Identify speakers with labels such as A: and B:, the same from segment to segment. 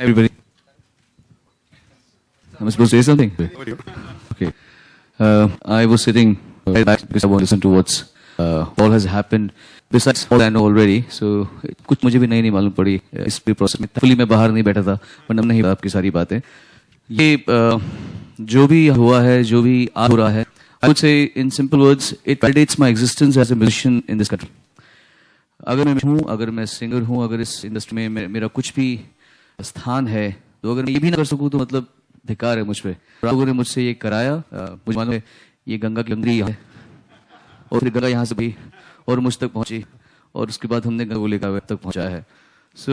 A: Everybody, am I supposed to say something? Okay. I was sitting right back because I want to listen to what's all has happened. Besides all I know already, so कुछ मुझे भी नहीं मालूम पड़ी इस process में. Fully मैं बाहर नहीं बैठा था, वरना नहीं आपकी सारी बातें. ये जो भी हुआ है, जो भी आज हो रहा है, I would say in simple words, it validates my existence as a musician in this country. अगर मैं हूँ, अगर मैं सिंगर हूँ, अगर इस इंडस्ट्री में मेरा कुछ भी स्थान है, तो अगर मैं ये भी ना कर सकूँ तो मतलब धिक्कार है मुझ पे. लोगों ने मुझसे ये कराया, मुझे मालूम है ये गंगा की लंगरी है और फिर गंगा यहाँ से भी और मुझ तक पहुंची और उसके बाद हमने गंगा को लेकर वेब तक पहुंचाया है. सो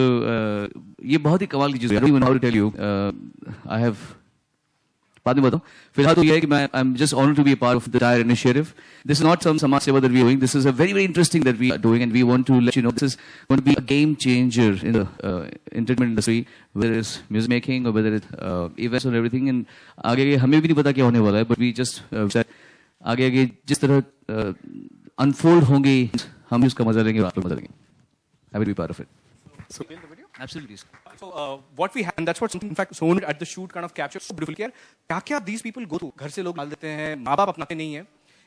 A: ये बहुत ही कमाल की चीज़ है. How to tell you, I have बाद में बताऊँ. फिलहाल तो ये है कि मैं I am just honoured to be a part of the entire initiative. This is not some समाज सेवा that we are doing. This is a very interesting that we are doing and we want to let you know this is going to be a game changer in the entertainment industry, weather is music making और weather is events और everything. And आगे हमें भी नहीं पता क्या होने वाला है, बट वी जस्ट आगे जिस तरह अनफोल्ड होंगे हम उसका मजा लेंगे और आप लोग मजा लेंगे. I will be part of it.
B: So, in the video?
A: Absolutely.
B: So, what we have, and that's what, in fact, Sonal at the shoot kind of captured so beautifully. क्या these people go through? घर से लोग डाल देते हैं, माँ बाप अपनाते नहीं हैं.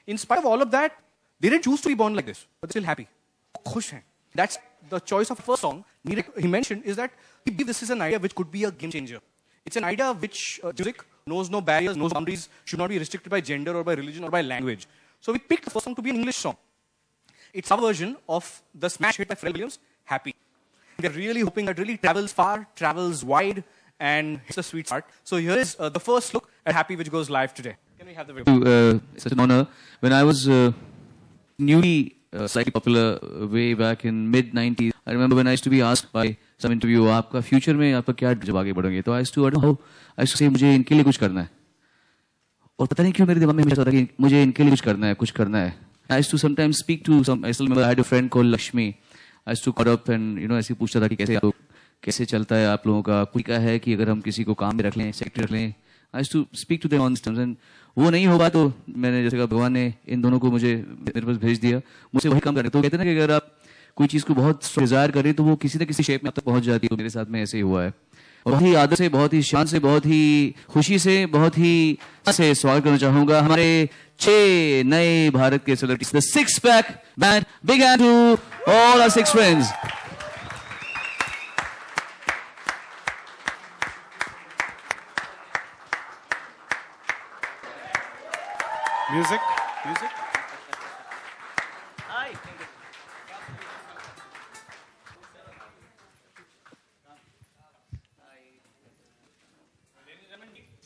B: In spite of all of that, they didn't choose to be born like this, but they're still happy. खुश हैं. That's the choice of the first song he mentioned is that he believed this is an idea which could be a game changer. It's an idea which music knows no barriers, knows boundaries, should not be restricted by gender or by religion or by language. So we picked the first song to be an English song. It's our version of the smash hit by Pharrell Williams, Happy. We're really hoping that really travels far, travels wide, and hits the sweet spot. So here is the first look at Happy, which goes live today. Can we have the video?
A: It's such an honor. When I was newly slightly popular way back in mid-90s, I remember when I used to be asked by some interviewer, आपका future में आपका क्या जब आगे बढ़ोगे? तो I used to say मुझे इनके लिए कुछ करना है. और पता नहीं क्यों मेरे दिमाग में हमेशा था कि मुझे इनके लिए कुछ करना है. I used to sometimes speak to some. I still remember I had a friend called Lakshmi. I used to call up and ऐसे पूछता था कि कैसे चलता है आप लोगों का. कोई का है कि अगर हम किसी को काम में रख लें, सेक्रेटरी रख लें. I used to speak to them on these terms and वो नहीं होगा तो मैंने जैसे कहा भगवान ने इन दोनों को मेरे पास भेज दिया, मुझसे वही काम करने. तो कहते हैं ना कि अगर आप कोई चीज़ को बहुत डिजायर करें तो वो किसी न किसी शेप में आप तक पहुंच जाती है. तो मेरे साथ में ऐसे ही हुआ है. बहुत ही आदर से, बहुत ही शान से, बहुत ही खुशी से, बहुत ही से स्वागत करना चाहूंगा हमारे 6 नए भारत के celebrities, the six pack band. Big hand to all our 6 friends.
B: Music.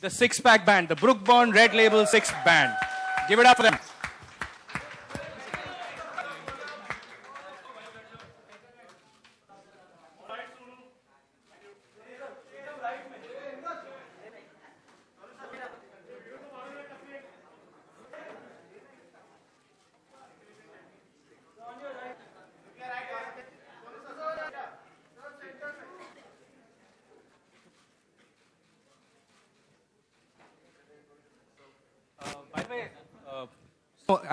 B: The Six Pack Band, the Brook Bond Red Label Six Band. Give it up for them. By the way,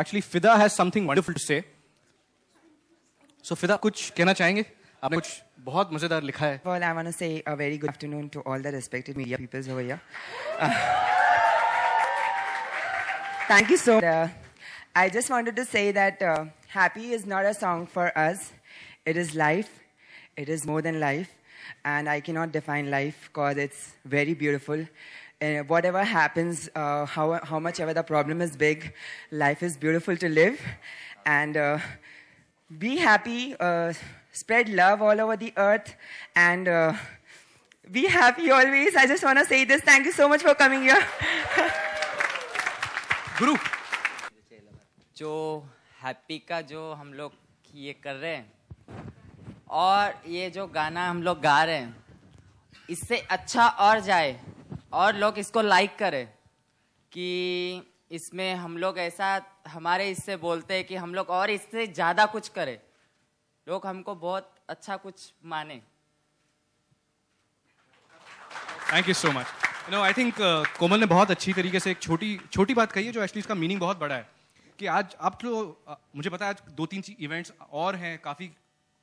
B: actually, Fida has something wonderful to say. So, Fida, कुछ कहना चाहेंगे? आपने कुछ बहुत मजेदार लिखा है.
C: Well, I want to say a very good afternoon to all the respected media peoples over here. Thank you so much. I just wanted to say that Happy is not a song for us. It is life. It is more than life. And I cannot define life because it's very beautiful. Whatever happens, how much ever the problem is big, life is beautiful to live. And be happy, spread love all over the earth, and be happy always. I just want to say this. Thank you so much for coming here.
B: गुरु.
D: जो happy का जो हम लोग ये कर रहे हैं और ये जो गाना हम लोग गा रहे हैं, इससे अच्छा और जाए और लोग इसको लाइक करें कि इसमें हम लोग ऐसा हमारे इससे बोलते हैं कि हम लोग और इससे ज़्यादा कुछ करें, लोग हमको बहुत अच्छा कुछ माने.
B: Thank you so much. You know, I think कोमल ने बहुत अच्छी तरीके से एक छोटी बात कही है जो एक्चुअली इसका मीनिंग बहुत बड़ा है कि आज आप तो मुझे पता है आज 2-3 इवेंट्स और हैं, काफ़ी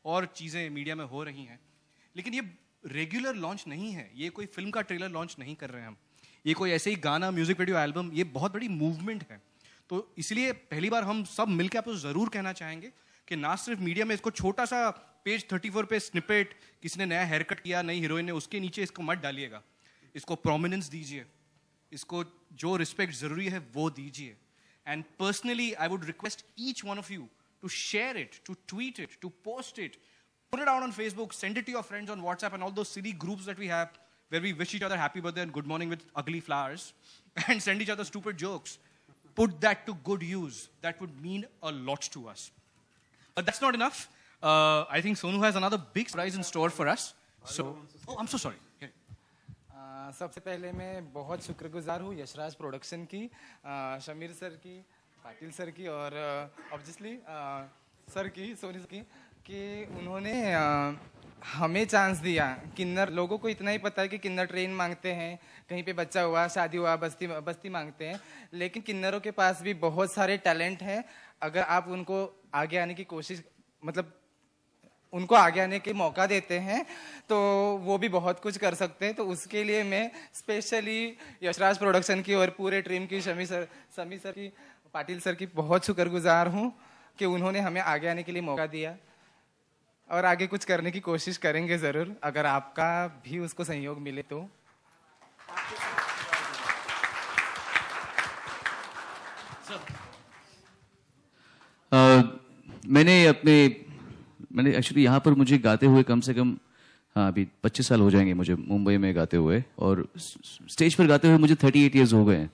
B: और चीज़ें मीडिया में हो रही हैं, लेकिन ये रेगुलर लॉन्च नहीं है, ये कोई फिल्म का ट्रेलर लॉन्च नहीं कर रहे हैं हम, ये कोई ऐसे ही गाना, म्यूजिक वीडियो, एल्बम, ये बहुत बड़ी मूवमेंट है। तो इसलिए पहली बार हम सब मिलकर आपको जरूर कहना चाहेंगे कि ना सिर्फ मीडिया में इसको छोटा सा पेज 34 पे स्निपेट, किसी ने नया हेयर कट किया, नई हीरोइन ने, उसके नीचे इसको मत डालिएगा, इसको प्रोमिनेंस दीजिए, इसको जो रिस्पेक्ट जरूरी है वो दीजिए। And personally I would request each one of you to share it, to tweet it, to post it, put it out on Facebook, send it to your friends on WhatsApp and all those silly groups that we have where we wish each other happy birthday and good morning with ugly flowers and send each other stupid jokes. Put that to good use. That would mean a lot to us. But that's not enough. I think Sonu has another big surprise in store for us. So, oh, I'm so sorry. Yeah.
E: सबसे पहले मैं बहुत शुक्रगुजार हूँ Yashraj production की, Shamir sir की, Patil sir की और ऑब्वियसली सर की, सोनी सर की, कि उन्होंने हमें चांस दिया। किन्नर लोगों को इतना ही पता है कि किन्नर ट्रेन मांगते हैं, कहीं पे बच्चा हुआ, शादी हुआ, बस्ती मांगते हैं, लेकिन किन्नरों के पास भी बहुत सारे टैलेंट हैं। अगर आप उनको आगे आने की कोशिश, मतलब उनको आगे आने के मौका देते हैं तो वो भी बहुत कुछ कर सकते हैं। तो उसके लिए मैं स्पेशली यशराज प्रोडक्शन की और पूरे टीम की, समी सर की, पाटिल सर की बहुत शुक्रगुजार हूँ कि उन्होंने हमें आगे आने के लिए मौका दिया और आगे कुछ करने की कोशिश करेंगे ज़रूर, अगर आपका भी उसको सहयोग मिले तो।
A: मैंने एक्चुअली यहाँ पर मुझे गाते हुए कम से कम, हाँ, अभी 25 साल हो जाएंगे मुझे मुंबई में गाते हुए, और स्टेज पर गाते हुए मुझे 38 इयर्स हो गए हैं।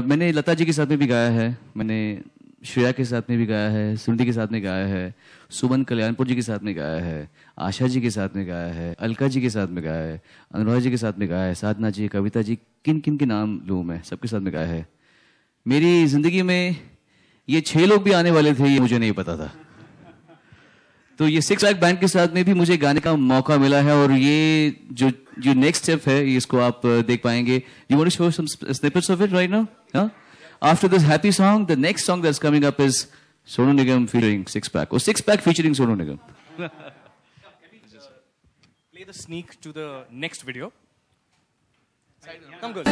A: मैंने लता जी के साथ में भी गाया है, मैंने श्रेया के साथ में भी गाया है, सुनिधि के साथ में गाया है, सुमन कल्याणपुर जी के साथ में गाया है, आशा जी के साथ में गाया है, अलका जी के साथ में गाया है, अनुराग जी के साथ में गाया है, साधना जी, कविता जी, किन किन के नाम लूँ मैं, सबके साथ में गाया है। मेरी जिंदगी में ये 6 लोग भी आने वाले थे, ये मुझे नहीं पता था। तो ये 6 लाख बैंड के साथ में भी मुझे गाने का मौका मिला है, और ये जो नेक्स्ट स्टेप है इसको आप देख पाएंगे। You want to show some snippets of it right now? Huh? After this happy song, the next song that's coming up is Sonu Nigam featuring Six Pack, or Six Pack featuring Sonu Nigam.
B: Play the sneak to the next video. Come good.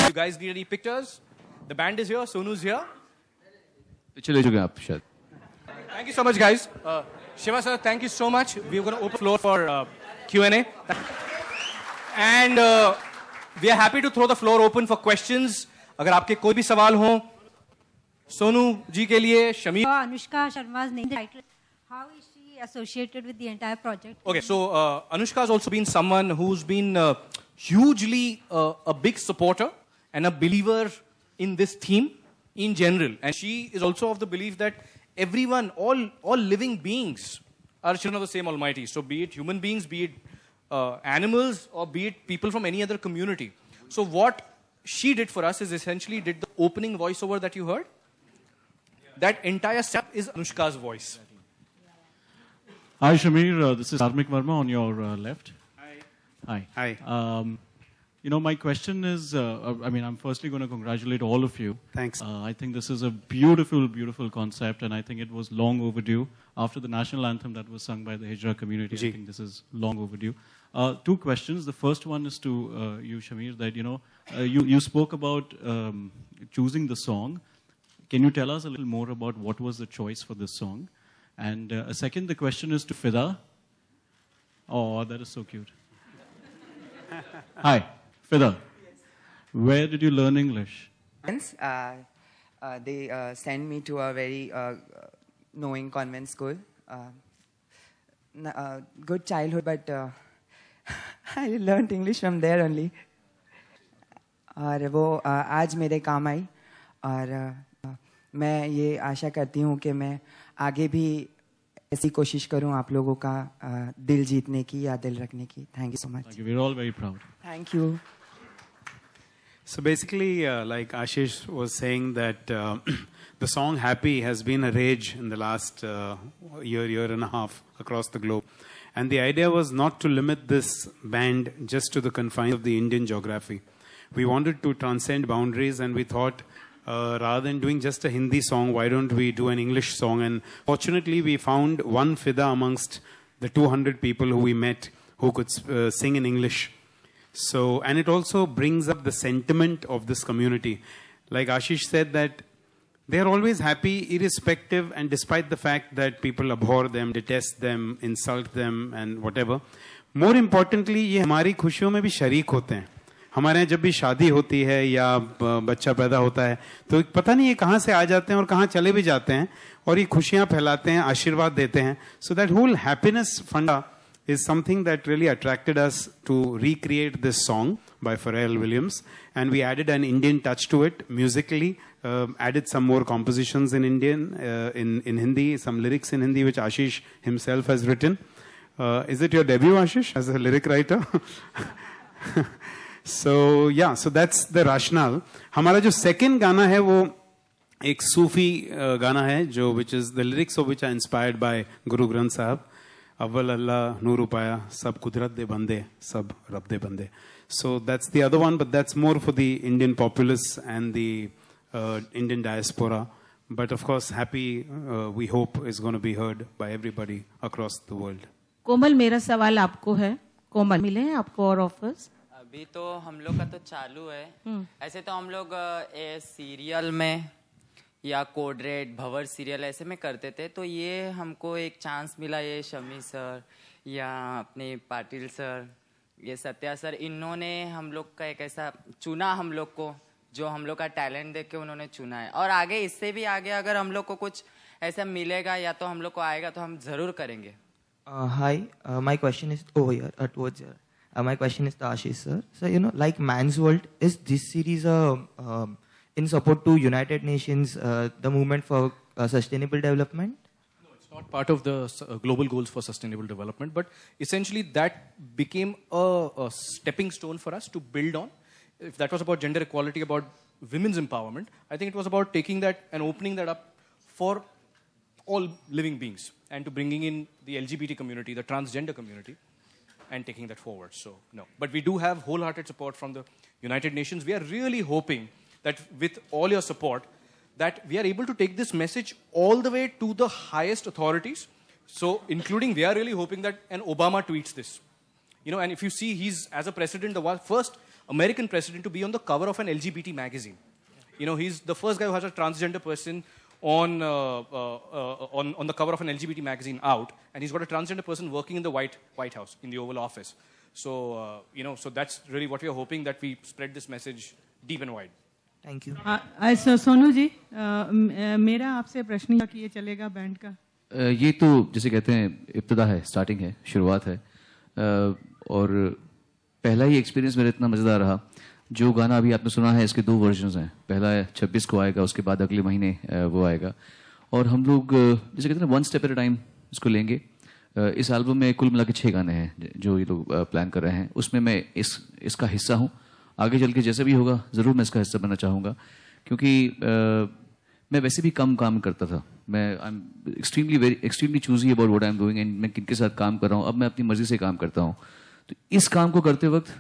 B: You guys need any pictures? The band is here, Sonu's here.
A: चले चुके आप शायद।
B: Thank you so much, guys. Shiva sir, thank you so much. We're going to open the floor for Q&A. And we are happy to throw the floor open for questions. अगर आपके कोई भी सवाल हो सोनू जी के लिए, Shamir.
F: Anushka Sharma's name, the title. How is she associated with the entire project?
B: Okay, so Anushka has also been someone who's been hugely a big supporter and a believer in this theme in general. And she is also of the belief that everyone, all living beings are children of the same Almighty. So be it human beings, be it animals, or be it people from any other community. So what she did for us is essentially did the opening voiceover that you heard. That entire step is Anushka's voice.
G: Hi, Shamir. This is Karmik Verma on your left.
H: Hi.
G: Hi. You know, my question is, I'm firstly going to congratulate all of you.
H: Thanks.
G: I think this is a beautiful, beautiful concept, and I think it was long overdue. After the national anthem that was sung by the Hijra community, I think this is long overdue. 2 questions. The first one is to you, Shamir, that, you spoke about choosing the song. Can you tell us a little more about what was the choice for this song? And second, the question is to Fida. Oh, that is so cute. Hi, Fida. Where did you learn English?
C: They sent me to a very knowing convent school. Good childhood, but I learned English from there only. और वो आज मेरे काम आई, और मैं ये आशा करती हूँ कि मैं आगे भी ऐसी कोशिश करूँ आप लोगों का दिल जीतने की या दिल रखने की. Thank you so much.
G: Thank you. We're all very proud.
C: Thank you.
H: So basically, like Ashish was saying, that the song Happy has been a rage in the last year and a half across the globe. And the idea was not to limit this band just to the confines of the Indian geography. We wanted to transcend boundaries, and we thought, rather than doing just a Hindi song, why don't we do an English song? And fortunately, we found one fida amongst the 200 people who we met who could sing in English. So, and it also brings up the sentiment of this community. Like Ashish said, that they are always happy, irrespective, and despite the fact that people abhor them, detest them, insult them, and whatever. More importantly, ये हमारी खुशियों में भी शरीक होते हैं. हमारे यहाँ जब भी शादी होती है या बच्चा पैदा होता है तो पता नहीं ये कहाँ से आ जाते हैं और कहाँ चले भी जाते हैं और ये खुशियाँ फैलाते हैं, आशीर्वाद देते हैं. So that whole happiness funda is something that really attracted us to recreate this song by Pharrell Williams, and we added an Indian touch to it musically, added some more compositions in Indian, in Hindi, some lyrics in Hindi which Ashish himself has written. Is it your debut, Ashish, as a lyric writer? So yeah, so that's the rationale. हमारा जो second गाना है वो एक सूफी गाना है जो which is the lyrics of which are inspired by Guru Granth Sahib. अव्वल अल्लाह नूर उपाया सब कुदरत दे बंदे सब रब दे बंदे. So that's the other one, but that's more for the Indian populace and the Indian diaspora. But of course, Happy, we hope, is going to be heard by everybody across the world.
I: कोमल, मेरा सवाल आपको है. कोमल, मिले हैं आपको और offers?
D: अभी तो हम लोग का तो चालू है. ऐसे तो हम लोग सीरियल में या कोड रेड भंवर सीरियल ऐसे में करते थे, तो ये हमको एक चांस मिला. ये शमी सर या अपने पाटिल सर, ये सत्या सर, इन्होंने हम लोग का एक ऐसा चुना, हम लोग को जो हम लोग का टैलेंट देख के उन्होंने चुना है. और आगे इससे भी आगे अगर हम लोग को कुछ ऐसा मिलेगा या तो हम लोग को आएगा तो हम जरूर करेंगे.
J: Hi, my question is over here, towards here. My question is to Ashish sir. So, you know, like Man's World, is this series in support to United Nations, the movement for sustainable development?
B: No, it's not part of the global goals for sustainable development, but essentially that became a stepping stone for us to build on. If that was about gender equality, about women's empowerment, I think it was about taking that and opening that up for all living beings and to bringing in the LGBT community, the transgender community, and taking that forward. So, no. But we do have wholehearted support from the United Nations. We are really hoping that with all your support, that we are able to take this message all the way to the highest authorities. So, including, we are really hoping that an Obama tweets this. You know, and if you see, he's, as a president, the first American president to be on the cover of an LGBT magazine. You know, he's the first guy who has a transgender person on the cover of an LGBT magazine out, and he's got a transgender person working in the White House, in the Oval Office. So, you know, so that's really what we are hoping, that we spread this message deep and wide.
J: Thank you.
I: Sonu ji, मेरा आपसे प्रश्न है कि ये चलेगा band का?
A: ये तो जैसे कहते हैं इब्तिदा है, स्टार्टिंग है, शुरुआत है. और पहला ही एक्सपीरियंस मेरा इतना मज़ेदार रहा. जो गाना अभी आपने सुना है, इसके 2 वर्जन्स हैं. पहला 26 को आएगा, उसके बाद अगले महीने वो आएगा. और हम लोग जैसे कहते हैं one step at a time इसको लेंगे. इस एल्बम में कुल मिला के 6 गाने हैं जो ये लोग प्लान कर रहे हैं. उसमें मैं इसका हिस्सा हूँ. आगे चल के जैसे भी होगा ज़रूर मैं इसका हिस्सा बनना चाहूँगा, क्योंकि मैं वैसे भी कम काम करता था. मैं I am extremely choosy about what I am doing, and मैं किनके साथ काम कर रहा हूँ. अब मैं अपनी मर्जी से काम करता हूँ. तो इस काम को करते वक्त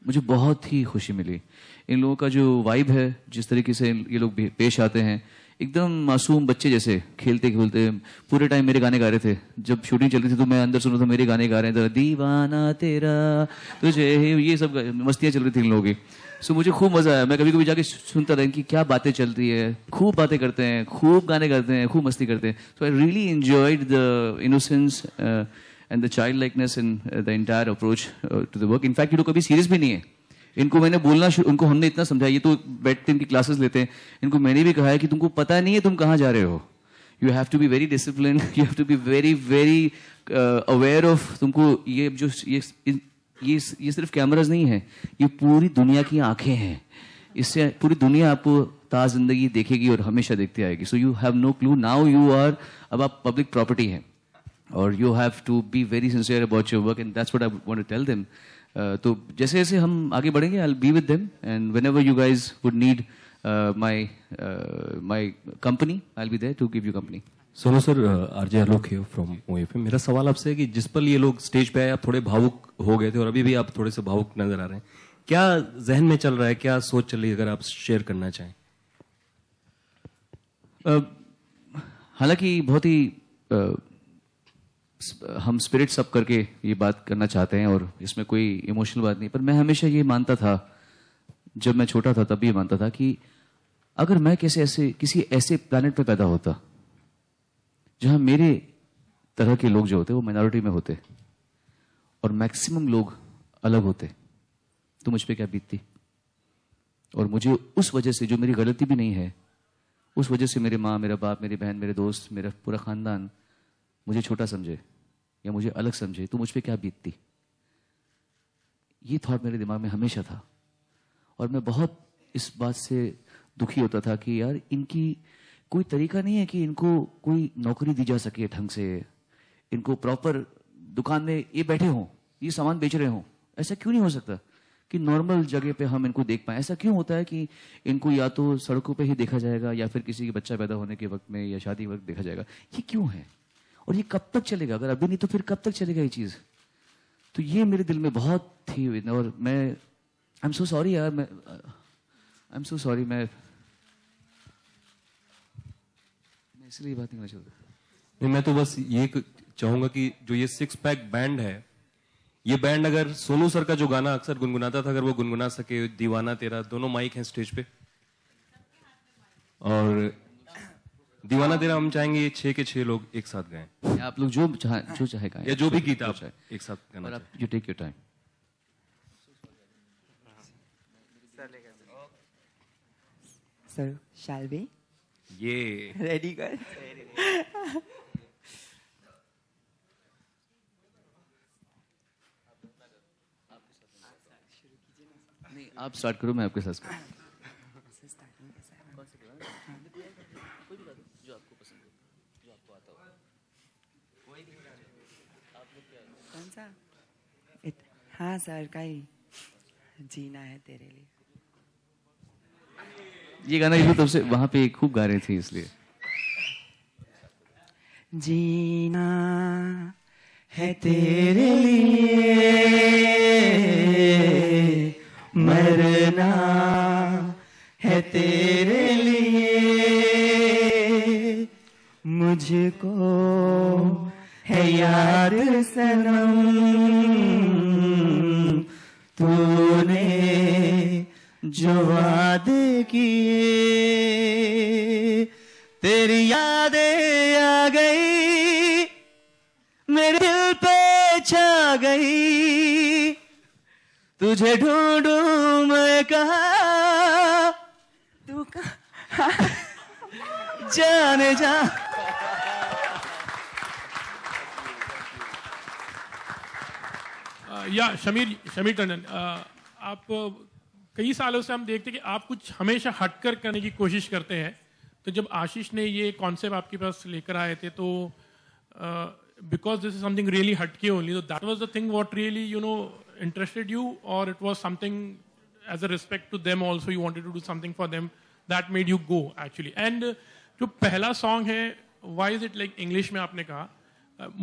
A: मुझे बहुत ही खुशी मिली. इन लोगों का जो वाइब है, जिस तरीके से ये लोग पेश आते हैं, एकदम मासूम बच्चे जैसे खेलते खेलते पूरे टाइम मेरे गाने गा रहे थे. जब शूटिंग चल रही थी तो मैं अंदर सुन रहा था मेरे गाने गा रहे हैं, दीवाना तेरा तुझे, ये सब मस्तियाँ चल रही थी इन लोगों की. सो मुझे खूब मजा आया. मैं कभी कभी जाके सुनता था कि क्या बातें चलती है. खूब बातें करते हैं, खूब गाने गाते हैं, खूब मस्ती करते हैं. So I really enjoyed the innocence and the childlikeness and the entire approach to the work. In fact, ये लोग कभी सीरियस भी नहीं है. इनको मैंने बोलना, उनको हमने इतना समझाया, ये तो बैठते इनकी क्लासेस लेते हैं. इनको मैंने भी कहा है कि तुमको पता नहीं है तुम कहाँ जा रहे हो. You have to be very disciplined. You have to be very, very aware of. तुमको ये जो ये सिर्फ कैमराज नहीं है, ये पूरी दुनिया की आंखें हैं. इससे पूरी दुनिया आपको ताज़ जिंदगी देखेगी और हमेशा देखती आएगी. So you have no clue. Now you are, अब आप पब्लिक प्रॉपर्टी हैं. Or you have to be very sincere about your work, and that's what I want to tell them. तो जैसे जैसे हम आगे बढ़ेंगे, I'll be with them, and whenever you guys would need my company, I'll be there to give you company.
K: Sonu sir, RJ Alok here from OFM। मेरा सवाल आपसे है कि जिस पल ये लोग स्टेज पे आए आप थोड़े भावुक हो गए थे और अभी भी आप थोड़े से भावुक नजर आ रहे हैं, क्या जहन में चल रहा है, क्या सोच चल रही है, अगर आप शेयर करना चाहें?
A: हालांकि बहुत ही हम स्पिरिट सब करके ये बात करना चाहते हैं और इसमें कोई इमोशनल बात नहीं, पर मैं हमेशा ये मानता था, जब मैं छोटा था तब ये मानता था कि अगर मैं किसी ऐसे प्लैनेट पे पैदा होता जहां मेरे तरह के लोग जो होते वो माइनॉरिटी में होते और मैक्सिमम लोग अलग होते, तो मुझ पे क्या बीतती। और मुझे उस वजह से, जो मेरी गलती भी नहीं है, उस वजह से मेरे माँ, मेरा बाप, मेरी बहन, मेरे दोस्त, मेरा पूरा खानदान मुझे छोटा समझे या मुझे अलग समझे, तो मुझ पे क्या बीतती। ये थॉट मेरे दिमाग में हमेशा था और मैं बहुत इस बात से दुखी होता था कि यार इनकी कोई तरीका नहीं है कि इनको कोई नौकरी दी जा सके ढंग से, इनको प्रॉपर दुकान में ये बैठे हों, ये सामान बेच रहे हों। ऐसा क्यों नहीं हो सकता कि नॉर्मल जगह पे हम इनको देख पाएं? ऐसा क्यों होता है कि इनको या तो सड़कों पे ही देखा जाएगा या फिर किसी के बच्चा पैदा होने के वक्त में या शादी के वक्त देखा जाएगा? ये क्यों है और ये कब तक चलेगा? अगर अभी नहीं तो फिर कब तक चलेगा ये चीज? तो ये मेरे दिल में बहुत थी और मैं आई एम सो सॉरी यार, मैं आई एम सो सॉरी, मैं इसलिए बात नहीं करना चाहता।
K: नहीं, मैं तो बस ये चाहूंगा कि जो ये 6 पैक बैंड है, ये बैंड अगर सोनू सर का जो गाना अक्सर गुनगुनाता था, अगर वो गुनगुना सके, दीवाना तेरा, दोनों माइक हैं स्टेज पे, और दीवाना तेरा हम चाहेंगे ये 6 के 6 लोग एक साथ गाएं।
A: आप लोग जो चाहे गाएं,
K: या जो भी गीत आप एक साथ गाना
A: चाहें। You take your time.
C: Sir, shall we?
K: ये
C: Ready, girl?
A: नहीं, आप स्टार्ट करो, मैं आपके साथ
C: कौन सा? हाँ सर, का ही जीना है तेरे लिए।
A: ये गाना ये तब से वहां पे खूब गा रहे थे, इसलिए।
C: जीना है तेरे लिए, मरना है तेरे लिए, मुझको है याद सनम तूने जो वादे किए, तेरी यादें आ गई, मेरे दिल पे छा गई, तुझे ढूंढूं मैं कहाँ, तू कहाँ जाने जा।
L: या शमीर टंडन, आप कई सालों से हम देखते हैं कि आप कुछ हमेशा हटकर करने की कोशिश करते हैं। तो जब आशीष ने ये कॉन्सेप्ट आपके पास लेकर आए थे, तो because this is something really हटके ओनली, तो that was the thing what really interested you, or it was something as a respect to them also, you wanted to do something for them that made you go actually? And जो पहला song है, why is it like English में आपने कहा,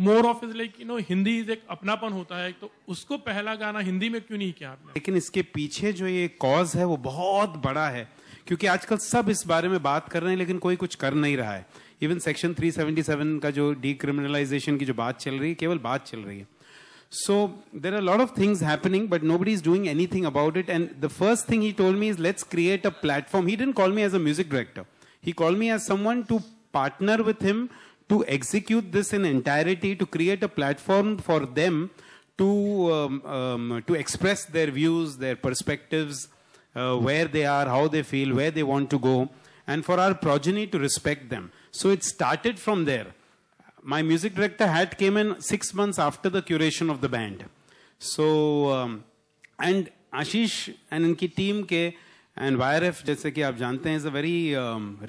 L: more of is like Hindi is एक अपनापन होता है, तो उसको पहला गाना हिंदी में क्यों नहीं किया आपने?
H: लेकिन इसके पीछे जो ये कॉज है वो बहुत बड़ा है, क्योंकि आजकल सब इस बारे में बात कर रहे हैं लेकिन कोई कुछ कर नहीं रहा है। इवन सेक्शन 377 का जो डीक्रिमिनलाइजेशन की जो बात चल रही है, केवल बात चल रही है। So there are a lot of things happening, but nobody is doing anything about it. And the first thing he told me is, let's create a platform. He didn't call me as a music director. He called me as someone to partner with him to execute this in entirety, to create a platform for them to express their views, their perspectives, where they are, how they feel, where they want to go, and for our progeny to respect them. So it started from there. My music director hat came in 6 months after the curation of the band. So, and Ashish and इनकी team के and YRF, जैसे कि आप जानते हैं, is a very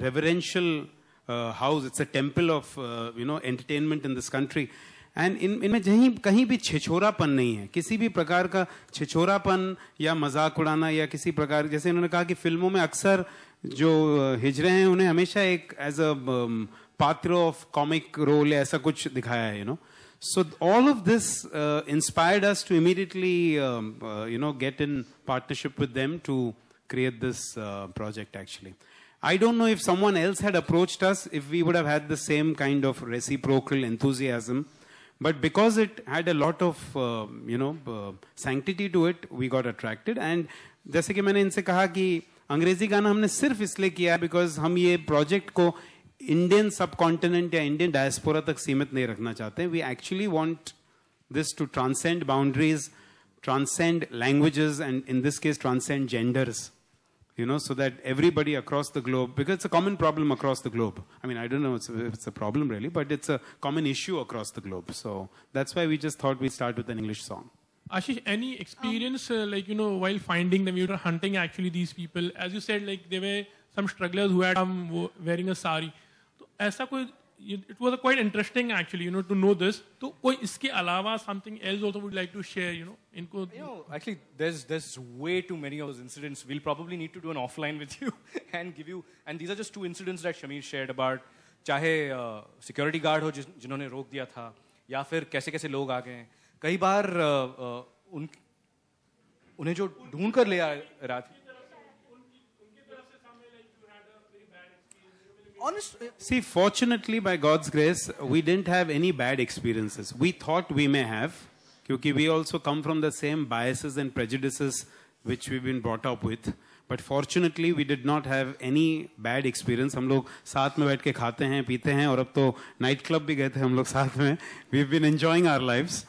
H: reverential house. It's a temple of entertainment in this country. And इनमें कहीं भी छिछोरापन नहीं है, किसी भी प्रकार का छिछोरापन या मजाक उड़ाना या किसी प्रकार, जैसे इन्होंने कहा कि फिल्मों में अक्सर जो हिजड़े हैं उन्हें हमेशा एक एज अ पात्र ऑफ कॉमिक रोल ऐसा कुछ दिखाया है, So all of this inspired us to immediately, get in partnership with them to create this project actually. I don't know if someone else had approached us, if we would have had the same kind of reciprocal enthusiasm. But because it had a lot of, sanctity to it, we got attracted. And जैसे कि मैंने इनसे कहा कि अंग्रेजी गाना हमने सिर्फ इसलिए किया है because हम ये प्रोजेक्ट को इंडियन सबकॉन्टिनेंट या इंडियन डायस्पोरा तक सीमित नहीं रखना चाहते हैं. We actually want this to transcend boundaries, transcend languages, and in this case transcend genders. So that everybody across the globe, because it's a common problem across the globe. I mean, I don't know if it's a problem really, but it's a common issue across the globe. So that's why we just thought we'd start with an English song.
L: Ashish, any experience, while finding them, you were hunting actually these people, as you said, like there were some strugglers who had come wearing a sari. So, ऐसा कोई, it was quite interesting actually, to know this. तो कोई इसके अलावा something else also would like to share, इनको.
B: Actually, there's way too many of those incidents. We'll probably need to do an offline with you and give you. And these are just two incidents that Shamir shared about. चाहे security guard हो जिन्होंने रोक दिया था, या फिर कैसे कैसे लोग आ गए. कई बार उन्हें जो ढूंढ कर ले आ रहा था.
H: See, fortunately, by God's grace, we didn't have any bad experiences. We thought we may have, because we also come from the same biases and prejudices which we've been brought up with. But fortunately, we did not have any bad experience. हम लोग साथ में बैठ के खाते हैं, पीते हैं, और अब तो नाइट क्लब भी गए थे हम लोग साथ में. We've been enjoying our lives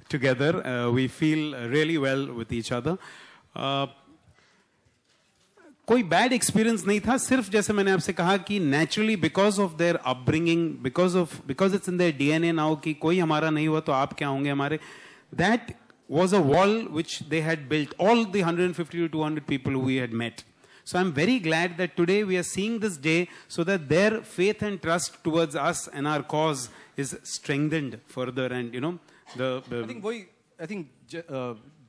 H: together. We feel really well with each other. कोई बैड एक्सपीरियंस नहीं था. सिर्फ जैसे मैंने आपसे कहा कि naturally because of their upbringing, because it's in their DNA now कि कोई हमारा नहीं हुआ तो आप क्या होंगे हमारे. That was a wall which they had built, all the 150 to 200 people who we had met. So I'm very glad that today we are seeing this day so that their faith and trust towards us and our cause is strengthened further. And
B: I think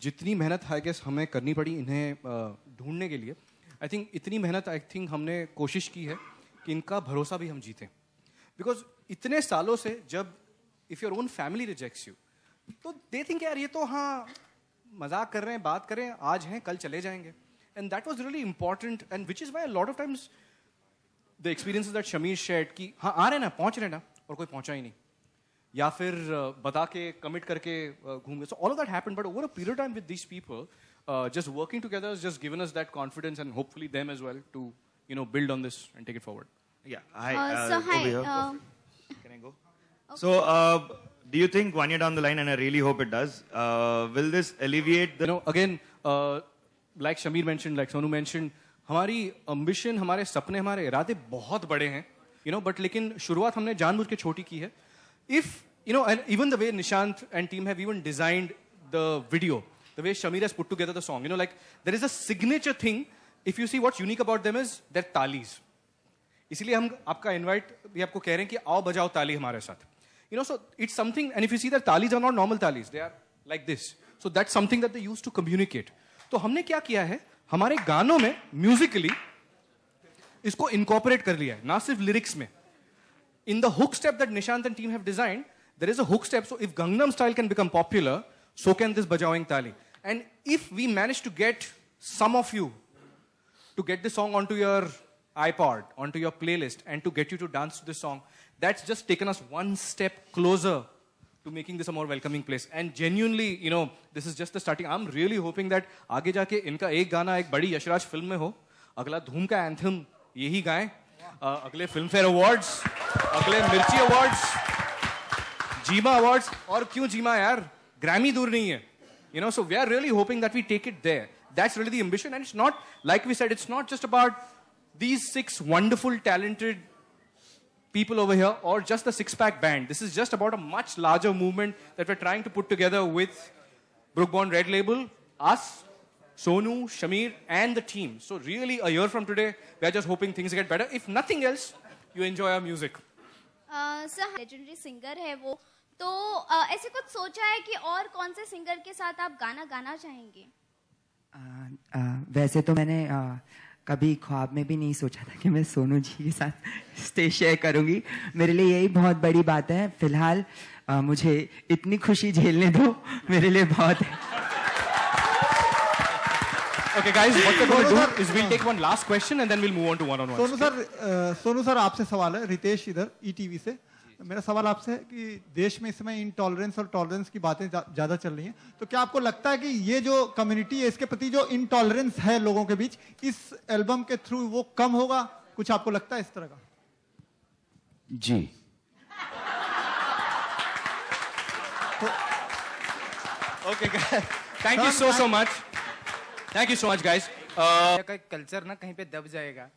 B: जितनी मेहनत I guess हमें करनी पड़ी इन्हें ढूंढने के लिए, I think इतनी मेहनत I think हमने कोशिश की है कि इनका भरोसा भी हम जीतें. Because इतने सालों से जब if your own family rejects you, तो दे थिंक यार ये तो हाँ मजाक कर रहे हैं, बात कर रहे हैं, आज हैं कल चले जाएंगे. And that was really important, and which is why a lot of times the experiences that Shamir shared कि हाँ आ रहे ना, पहुंच रहे ना, और कोई पहुंचा ही नहीं, या फिर बता के कमिट करके घूम गए. So all of that happened, but over a period time with these people just working together has just given us that confidence, and hopefully them as well, to build on this and take it forward.
M: Yeah. Hi. Can I go? Okay. So do you think 1 year down the line, and I really hope it does, will this alleviate the...
B: again, like Shamir mentioned, like Sonu mentioned, हमारी ambition, हमारे सपने, हमारे इरादे बहुत बड़े हैं, but लेकिन शुरुआत हमने जानबूझ के छोटी की है. If, and even the way Nishant and team have even designed the video, the way Shamir has put together the song, like there is a signature thing. If you see what's unique about them is their talis. इसीलिए हम आपका invite भी आपको कह रहे हैं कि आओ बजाओ ताली हमारे साथ. So it's something, and if you see that talis are not normal talis, they are like this. So that's something that they use to communicate. तो हमने क्या किया है, हमारे गानों में musically इसको incorporate कर लिया है, ना सिर्फ lyrics में. In the hook step that Nishant and team have designed, there is a hook step. So if Gangnam Style can become popular, so can this Bajaoing Tali. And if we manage to get some of you to get this song onto your iPod, onto your playlist, and to get you to dance to this song, that's just taken us one step closer to making this a more welcoming place. And genuinely, this is just the starting. I'm really hoping that आगे जाके इनका एक गाना एक बड़ी Yashraj film में हो, अगला धूम का एंथम यही गाएं, अगले फिल्म फेयर अवार्ड्स, अगले मिर्ची अवार्ड्स, जीमा अवार्ड्स, और क्यों जीमा यार, ग्रैमी दूर नहीं है. So we are really hoping that we take it there. That's really the ambition. And it's not, like we said, it's not just about these 6 wonderful, talented people over here, or just the Six-Pack Band. This is just about a much larger movement that we're trying to put together with Brookborn Red Label, us, Sonu, Shamir, and the team. So really, a year from today, we're just hoping things get better. If nothing else, you enjoy our music.
N: Sir, legendary singer है वो, तो ऐसे कुछ सोचा है कि और कौन से सिंगर के साथ आप गाना गाना चाहेंगे?
C: वैसे तो मैंने कभी ख्वाब में भी नहीं सोचा था कि मैं सोनू जी के साथ स्टेज शेयर करूंगी. मेरे लिए यही बहुत बड़ी बात है. फिलहाल मुझे इतनी खुशी झेलने दो, मेरे लिए बहुत है.
B: Okay, guys, what we're going to do is we'll take one last question and then we'll move on to one-on-one.
O: Sonu sir आपसे सवाल है, रितेश इधर ETV से. मेरा सवाल आपसे है कि देश में इस समय इंटॉलरेंस और टॉलरेंस की बातें ज्यादा चल रही हैं, तो क्या आपको लगता है कि ये जो कम्युनिटी है इसके प्रति जो इंटॉलरेंस है लोगों के बीच, इस एल्बम के थ्रू वो कम होगा? कुछ आपको लगता है इस तरह का?
A: जी.
B: Okay, guys. Thank you so much. Thank you so much, guys.
E: का कल्चर ना कहीं पे दब जाएगा.